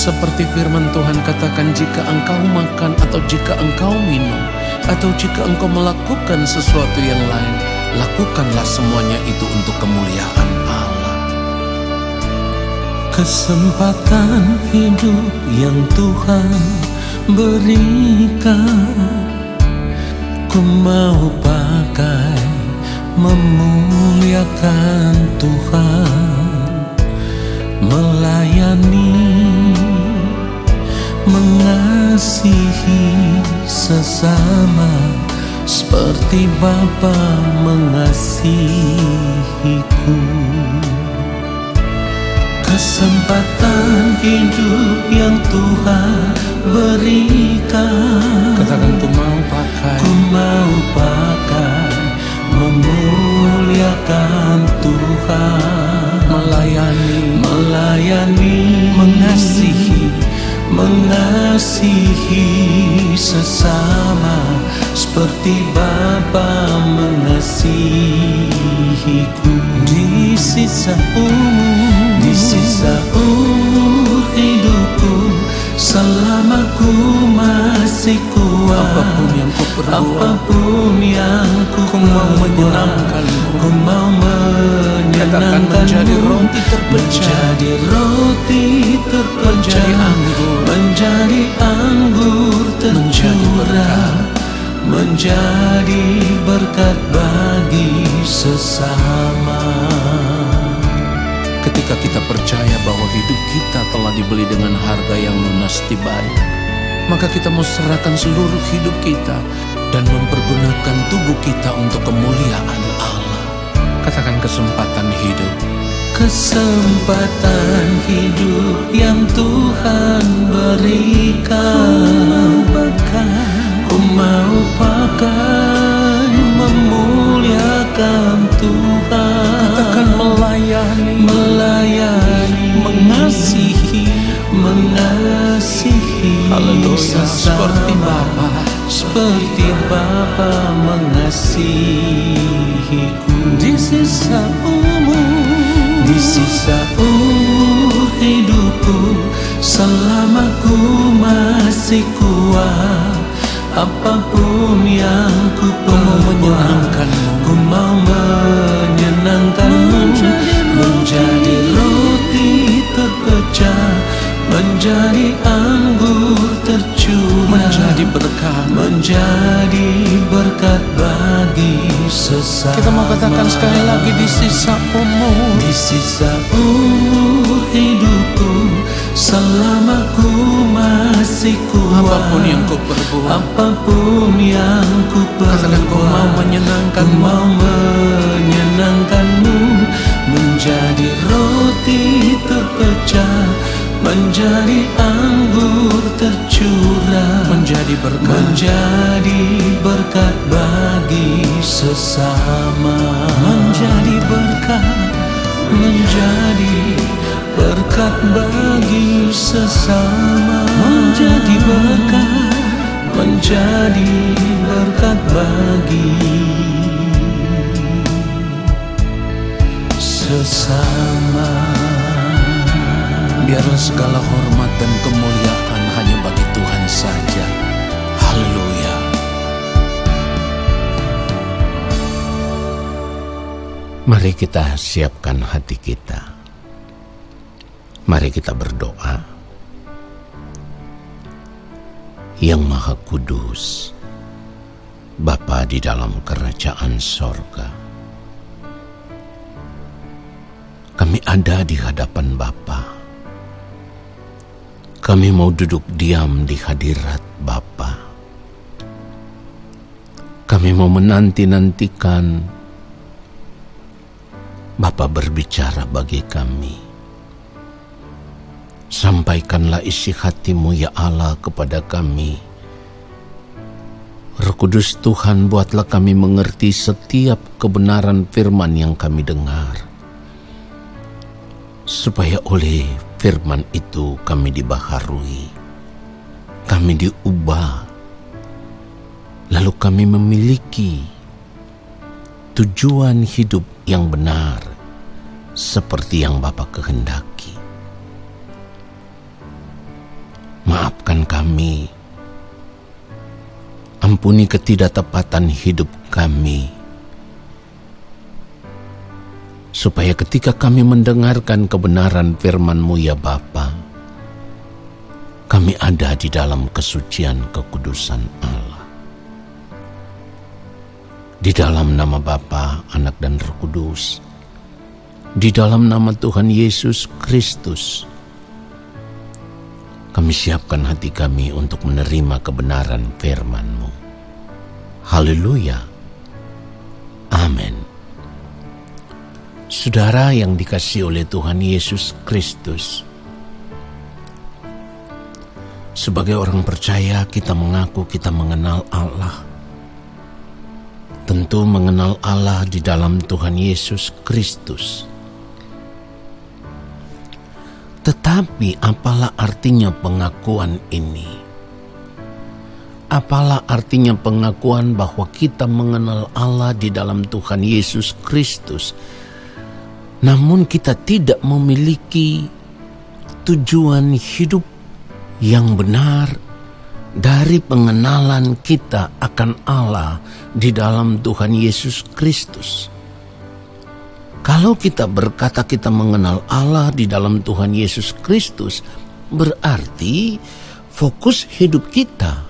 seperti firman Tuhan katakan, jika engkau makan atau jika engkau minum atau jika engkau melakukan sesuatu yang lain, lakukanlah semuanya itu untuk kemuliaan Allah. Kesempatan hidup yang Tuhan berikan, ku mau pakai memuliakan Tuhan, melayani, mengasihi sesama seperti Bapa mengasihiku. Kesempatan hidup yang Tuhan berikan, Katakan, ku mau pakai, ku mau pakai memuliakan Tuhan, melayani, mengasihi sesama seperti Bapa mengasihiku. Di sisa umur hidupku, selama ku masih kuat, apapun yang ku perbuat, apapun yang ku mau menyenangkanmu. Ku mau Katakan, menyenangkanmu, menjadi roti terpecah, menjadi roti terpecah, menjadi anggur tercurah, menjadi berkat bagi sesama. Ketika kita percaya bahwa hidup kita telah dibeli dengan harga yang lunas dibayar, maka kita mau serahkan seluruh hidup kita dan mempergunakan tubuh kita untuk kemuliaan Allah. Katakan, kesempatan hidup. Kesempatan hidup yang Tuhan berikan, ku mau pakai memuliakan Tuhan. Katakan, melayani, mengasihi Haleluya, seperti Bapa, seperti Bapa mengasihiku. Di sisa umur hidupku, selama ku masih kuat, apapun yang ku perbuat, ku mau menyenangkanmu, menjadi roti terpecah, menjadi anggur tercurah, menjadi berkat bagi sesama. Kita mau katakan sekali lagi, di sisa umur hidupku, selama ku masih kuat, apapun yang ku perbuat, katakan, ku mau menyenangkanmu, ku mau menyenangkanmu, menjadi roti terpecah, menjadi anggur tercurah, menjadi berkat bagi sesama, menjadi berkat bagi sesama, menjadi berkat bagi sesama. Biarlah segala hormat dan kemuliaan hanya bagi Tuhan saja. Haleluya. Mari kita siapkan hati kita. Mari kita berdoa. Yang Maha Kudus, Bapa di dalam kerajaan sorga, kami ada di hadapan Bapa. Kami mau duduk diam di hadirat Bapa. Kami mau menanti-nantikan Bapa berbicara bagi kami. Sampaikanlah isi hati-Mu ya Allah kepada kami. Roh Kudus Tuhan, buatlah kami mengerti setiap kebenaran firman yang kami dengar, supaya oleh firman itu kami dibaharui, kami diubah, lalu kami memiliki tujuan hidup yang benar seperti yang Bapa kehendaki. maafkan kami. Ampuni ketidaktepatan hidup kami, supaya ketika kami mendengarkan kebenaran firman-Mu ya Bapa, kami ada di dalam kesucian kekudusan Allah. Di dalam nama Bapa, Anak dan Roh Kudus, di dalam nama Tuhan Yesus Kristus, kami siapkan hati kami untuk menerima kebenaran firman-Mu. Haleluya. Amin. Saudara yang dikasihi oleh Tuhan Yesus Kristus, sebagai orang percaya kita mengaku kita mengenal Allah. Tentu mengenal Allah di dalam Tuhan Yesus Kristus. Tetapi apalah artinya pengakuan ini? Apalah artinya pengakuan bahwa kita mengenal Allah di dalam Tuhan Yesus Kristus, namun kita tidak memiliki tujuan hidup yang benar dari pengenalan kita akan Allah di dalam Tuhan Yesus Kristus? Kalau kita berkata kita mengenal Allah di dalam Tuhan Yesus Kristus, berarti fokus hidup kita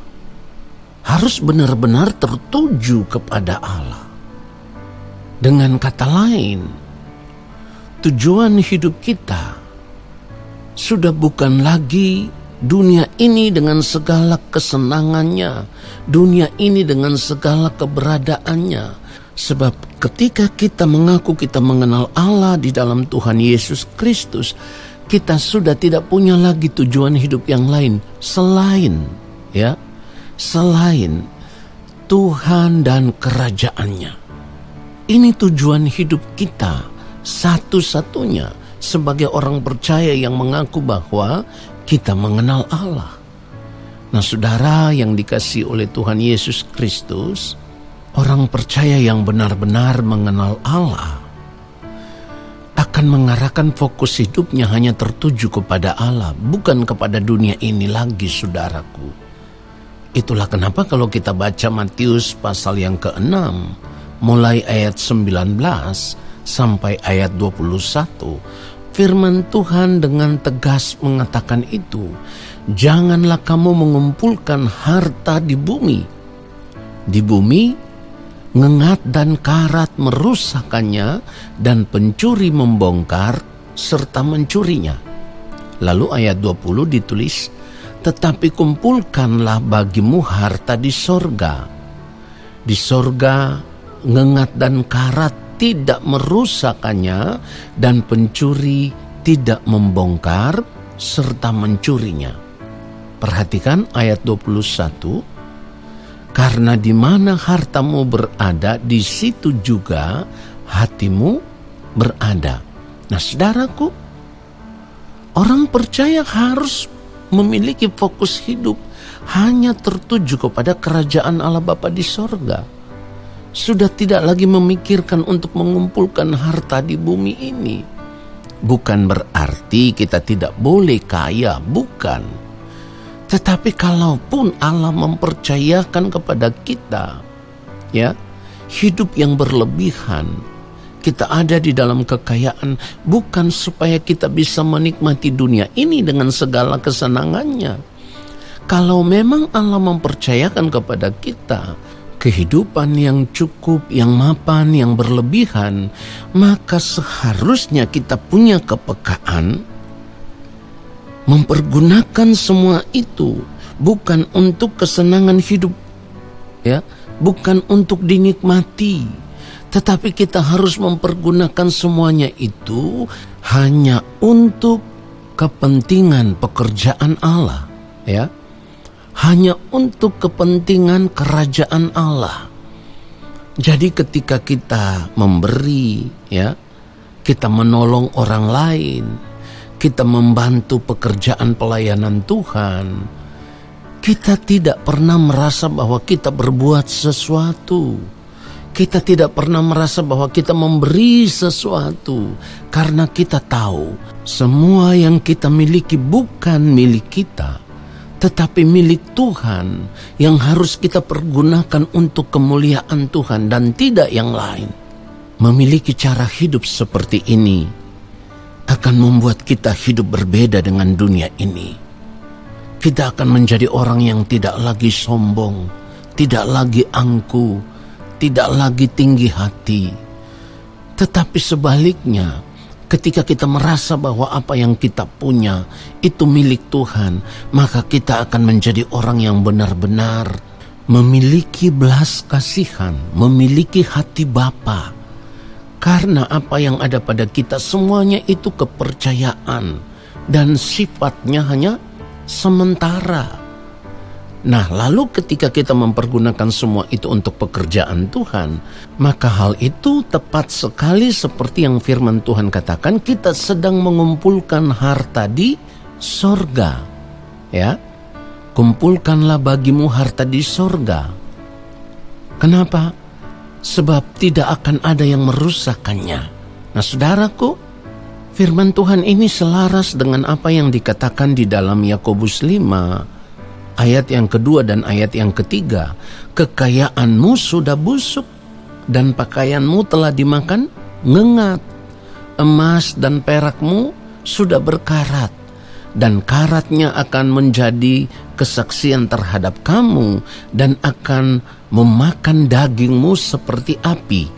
harus benar-benar tertuju kepada Allah. Dengan kata lain, tujuan hidup kita sudah bukan lagi dunia ini dengan segala kesenangannya, dunia ini dengan segala keberadaannya. Sebab ketika kita mengaku kita mengenal Allah di dalam Tuhan Yesus Kristus, kita sudah tidak punya lagi tujuan hidup yang lain selain Tuhan dan kerajaannya. Ini tujuan hidup kita satu-satunya sebagai orang percaya yang mengaku bahwa kita mengenal Allah. Nah, saudara yang dikasihi oleh Tuhan Yesus Kristus, orang percaya yang benar-benar mengenal Allah akan mengarahkan fokus hidupnya hanya tertuju kepada Allah, bukan kepada dunia ini lagi, saudaraku. Itulah kenapa kalau kita baca Matius pasal yang ke-6, mulai ayat 19 sampai ayat 21, firman Tuhan dengan tegas mengatakan itu, janganlah kamu mengumpulkan harta di bumi. Di bumi, ngengat dan karat merusakkannya, dan pencuri membongkar serta mencurinya. Lalu ayat 20 ditulis, tetapi kumpulkanlah bagimu harta di sorga. Di sorga, ngengat dan karat tidak merusakkannya, dan pencuri tidak membongkar serta mencurinya. Perhatikan ayat 21. Karena di mana hartamu berada, di situ juga hatimu berada. Nah, saudaraku, orang percaya harus memiliki fokus hidup hanya tertuju kepada kerajaan Allah Bapa di sorga. Sudah tidak lagi memikirkan untuk mengumpulkan harta di bumi ini. Bukan berarti kita tidak boleh kaya, bukan. Tetapi kalaupun Allah mempercayakan kepada kita, hidup yang berlebihan, kita ada di dalam kekayaan, bukan supaya kita bisa menikmati dunia ini dengan segala kesenangannya. Kalau memang Allah mempercayakan kepada kita kehidupan yang cukup, yang mapan, yang berlebihan, maka seharusnya kita punya kepekaan mempergunakan semua itu bukan untuk kesenangan hidup, bukan untuk dinikmati, tetapi kita harus mempergunakan semuanya itu hanya untuk kepentingan pekerjaan Allah, hanya untuk kepentingan kerajaan Allah. Jadi ketika kita memberi, kita menolong orang lain, kita membantu pekerjaan pelayanan Tuhan, kita tidak pernah merasa bahwa kita berbuat sesuatu. Kita tidak pernah merasa bahwa kita memberi sesuatu, karena kita tahu semua yang kita miliki bukan milik kita, tetapi milik Tuhan yang harus kita pergunakan untuk kemuliaan Tuhan dan tidak yang lain. Memiliki cara hidup seperti ini akan membuat kita hidup berbeda dengan dunia ini. Kita akan menjadi orang yang tidak lagi sombong, tidak lagi angku, tidak lagi tinggi hati. Tetapi sebaliknya, ketika kita merasa bahwa apa yang kita punya itu milik Tuhan, maka kita akan menjadi orang yang benar-benar memiliki belas kasihan, memiliki hati Bapa. Karena apa yang ada pada kita semuanya itu kepercayaan dan sifatnya hanya sementara. Nah, lalu ketika kita mempergunakan semua itu untuk pekerjaan Tuhan, maka hal itu tepat sekali seperti yang firman Tuhan katakan, kita sedang mengumpulkan harta di sorga. Ya, kumpulkanlah bagimu harta di sorga. Kenapa? Sebab tidak akan ada yang merusakkannya. Nah, saudaraku, firman Tuhan ini selaras dengan apa yang dikatakan di dalam Yakobus 5 ayat yang kedua dan ayat yang ketiga. Kekayaanmu sudah busuk dan pakaianmu telah dimakan ngengat. Emas dan perakmu sudah berkarat dan karatnya akan menjadi kesaksian terhadap kamu dan akan memakan dagingmu seperti api.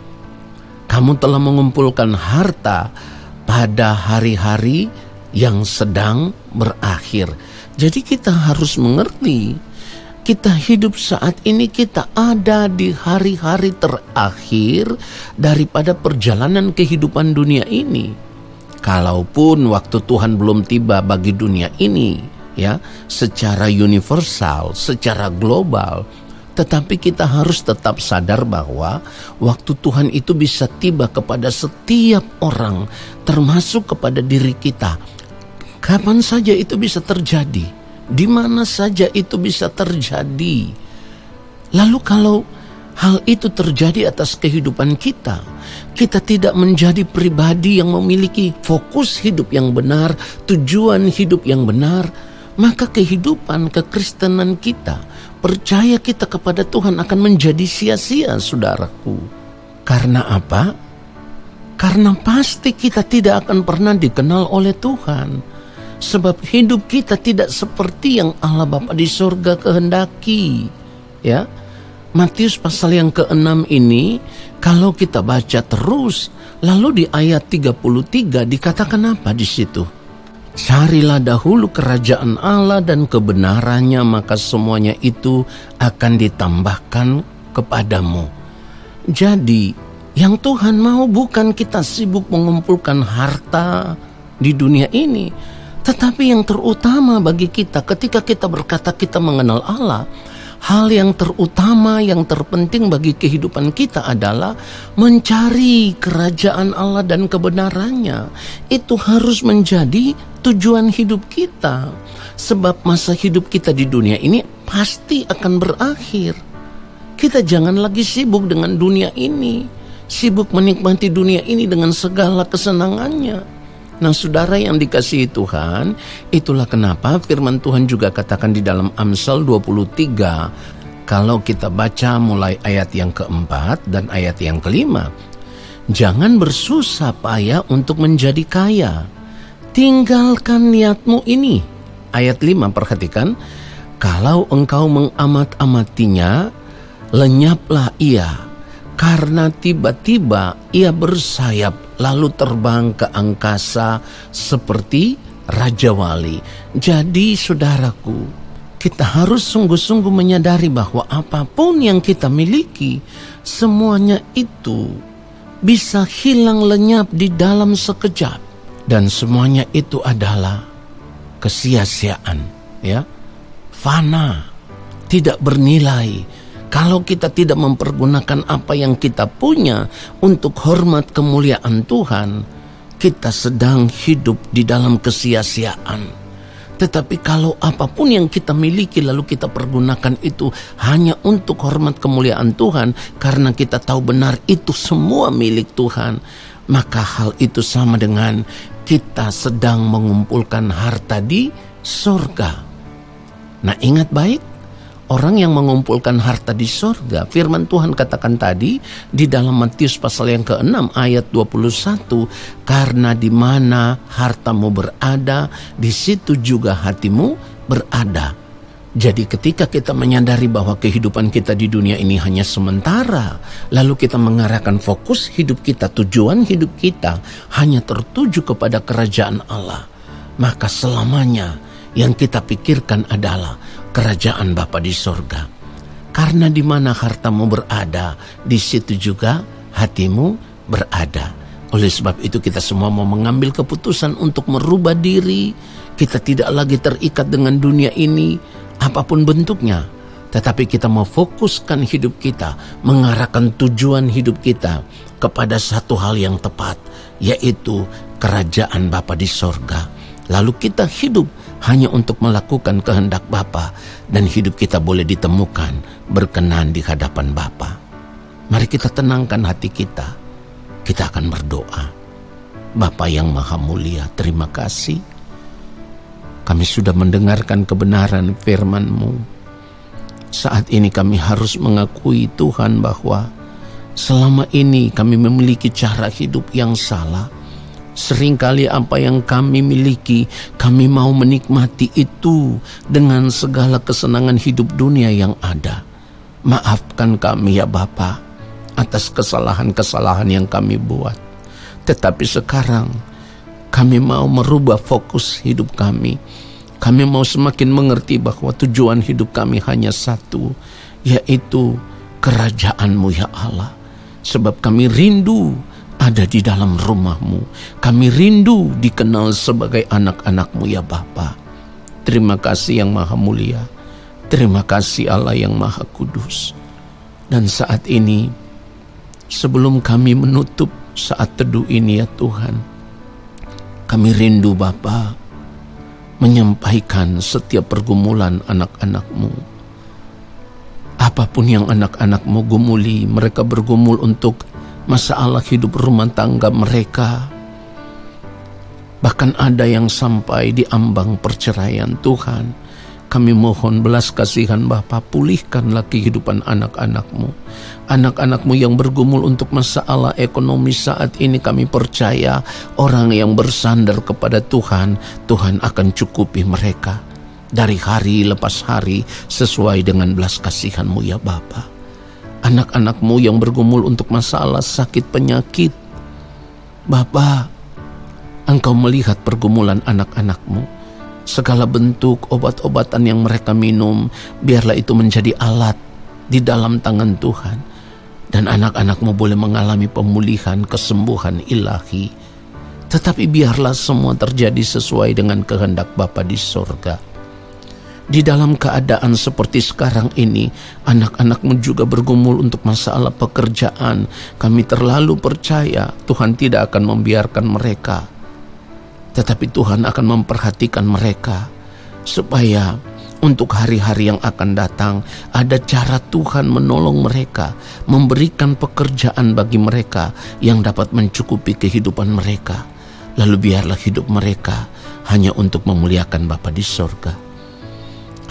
Kamu telah mengumpulkan harta pada hari-hari yang sedang berakhir. Jadi kita harus mengerti, kita hidup saat ini, kita ada di hari-hari terakhir daripada perjalanan kehidupan dunia ini. Kalaupun waktu Tuhan belum tiba bagi dunia ini, ya, secara universal, secara global, tetapi kita harus tetap sadar bahwa waktu Tuhan itu bisa tiba kepada setiap orang, termasuk kepada diri kita. Kapan saja itu bisa terjadi, di mana saja itu bisa terjadi. Lalu kalau hal itu terjadi atas kehidupan kita, kita tidak menjadi pribadi yang memiliki fokus hidup yang benar, tujuan hidup yang benar, maka kehidupan kekristenan kita, percaya kita kepada Tuhan akan menjadi sia-sia, saudaraku. Karena apa? Karena pasti kita tidak akan pernah dikenal oleh Tuhan. Sebab hidup kita tidak seperti yang Allah Bapa di surga kehendaki. Ya, Matius pasal yang ke-6 ini, kalau kita baca terus, lalu di ayat 33 dikatakan apa di situ? Carilah dahulu kerajaan Allah dan kebenarannya, maka semuanya itu akan ditambahkan kepadamu. Jadi, yang Tuhan mau bukan kita sibuk mengumpulkan harta di dunia ini, tetapi yang terutama bagi kita ketika kita berkata kita mengenal Allah, hal yang terutama, yang terpenting bagi kehidupan kita adalah mencari kerajaan Allah dan kebenarannya. Itu harus menjadi tujuan hidup kita. Sebab masa hidup kita di dunia ini pasti akan berakhir. Kita jangan lagi sibuk dengan dunia ini, sibuk menikmati dunia ini dengan segala kesenangannya. Nah, saudara yang dikasihi Tuhan, itulah kenapa firman Tuhan juga katakan di dalam Amsal 23, kalau kita baca mulai ayat yang keempat dan ayat yang kelima, jangan bersusah payah untuk menjadi kaya. Tinggalkan niatmu ini. Ayat 5, perhatikan. Kalau engkau mengamat-amatinya, lenyaplah ia. Karena tiba-tiba ia bersayap lalu terbang ke angkasa seperti Raja Wali. Jadi saudaraku, kita harus sungguh-sungguh menyadari bahwa apapun yang kita miliki, semuanya itu bisa hilang lenyap di dalam sekejap. Dan semuanya itu adalah kesia-siaan, ya, fana, tidak bernilai. Kalau kita tidak mempergunakan apa yang kita punya untuk hormat kemuliaan Tuhan, kita sedang hidup di dalam kesia-siaan. Tetapi kalau apapun yang kita miliki lalu kita pergunakan itu hanya untuk hormat kemuliaan Tuhan, karena kita tahu benar itu semua milik Tuhan, maka hal itu sama dengan kita sedang mengumpulkan harta di surga. Nah, ingat baik, orang yang mengumpulkan harta di sorga, firman Tuhan katakan tadi di dalam Matius pasal yang ke-6 ayat 21, karena di mana hartamu berada, di situ juga hatimu berada. Jadi ketika kita menyadari bahwa kehidupan kita di dunia ini hanya sementara, lalu kita mengarahkan fokus hidup kita, tujuan hidup kita hanya tertuju kepada kerajaan Allah, maka selamanya yang kita pikirkan adalah kerajaan Bapa di sorga. Karena di mana hartamu berada, di situ juga hatimu berada. Oleh sebab itu kita semua mau mengambil keputusan untuk merubah diri. Kita tidak lagi terikat dengan dunia ini, apapun bentuknya. Tetapi kita mau fokuskan hidup kita, mengarahkan tujuan hidup kita kepada satu hal yang tepat, yaitu kerajaan Bapa di sorga. Lalu kita hidup hanya untuk melakukan kehendak Bapa, dan hidup kita boleh ditemukan berkenan di hadapan Bapa. Mari kita tenangkan hati kita. Kita akan berdoa. Bapa yang Maha Mulia, terima kasih. Kami sudah mendengarkan kebenaran firman-Mu. Saat ini kami harus mengakui Tuhan bahwa selama ini kami memiliki cara hidup yang salah. Seringkali apa yang kami miliki, kami mau menikmati itu dengan segala kesenangan hidup dunia yang ada. Maafkan kami ya Bapa atas kesalahan-kesalahan yang kami buat. Tetapi sekarang kami mau merubah fokus hidup kami. Kami mau semakin mengerti bahwa tujuan hidup kami hanya satu, yaitu kerajaan-Mu ya Allah. Sebab kami rindu ada di dalam rumah-Mu. Kami rindu dikenal sebagai anak-anak-Mu ya Bapa. Terima kasih yang Maha Mulia. Terima kasih Allah yang Maha Kudus. Dan saat ini, sebelum kami menutup saat teduh ini ya Tuhan, kami rindu Bapa menyampaikan setiap pergumulan anak-anak-Mu. Apapun yang anak-anak-Mu gumuli, mereka bergumul untuk masalah hidup rumah tangga mereka. Bahkan ada yang sampai di ambang perceraian. Tuhan, kami mohon belas kasihan Bapa, pulihkanlah kehidupan anak-anak-Mu. Anak-anak-Mu yang bergumul untuk masalah ekonomi saat ini, kami percaya orang yang bersandar kepada Tuhan, Tuhan akan cukupi mereka dari hari lepas hari sesuai dengan belas kasihan-Mu ya Bapa. Anak-anak-Mu yang bergumul untuk masalah sakit penyakit, Bapa, Engkau melihat pergumulan anak-anak-Mu. Segala bentuk obat-obatan yang mereka minum, biarlah itu menjadi alat di dalam tangan Tuhan. Dan anak-anak-Mu boleh mengalami pemulihan, kesembuhan ilahi. Tetapi biarlah semua terjadi sesuai dengan kehendak Bapa di sorga. Di dalam keadaan seperti sekarang ini, anak-anak-Mu juga bergumul untuk masalah pekerjaan. Kami terlalu percaya Tuhan tidak akan membiarkan mereka, tetapi Tuhan akan memperhatikan mereka, supaya untuk hari-hari yang akan datang ada cara Tuhan menolong mereka, memberikan pekerjaan bagi mereka yang dapat mencukupi kehidupan mereka. Lalu biarlah hidup mereka hanya untuk memuliakan Bapa di sorga.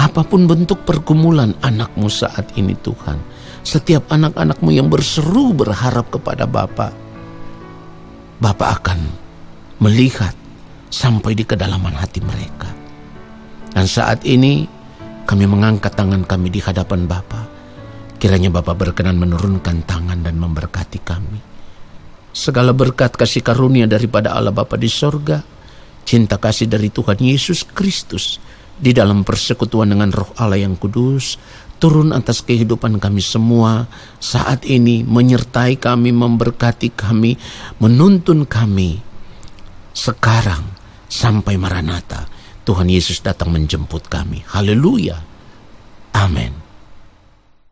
Apapun bentuk pergumulan anak-Mu saat ini Tuhan, setiap anak-anak-Mu yang berseru berharap kepada Bapa, Bapa akan melihat sampai di kedalaman hati mereka. Dan saat ini kami mengangkat tangan kami di hadapan Bapa. Kiranya Bapa berkenan menurunkan tangan dan memberkati kami. Segala berkat kasih karunia daripada Allah Bapa di sorga, cinta kasih dari Tuhan Yesus Kristus, di dalam persekutuan dengan Roh Allah yang kudus, turun atas kehidupan kami semua saat ini, menyertai kami, memberkati kami, menuntun kami sekarang sampai Maranatha. Tuhan Yesus datang menjemput kami. Haleluya. Amin.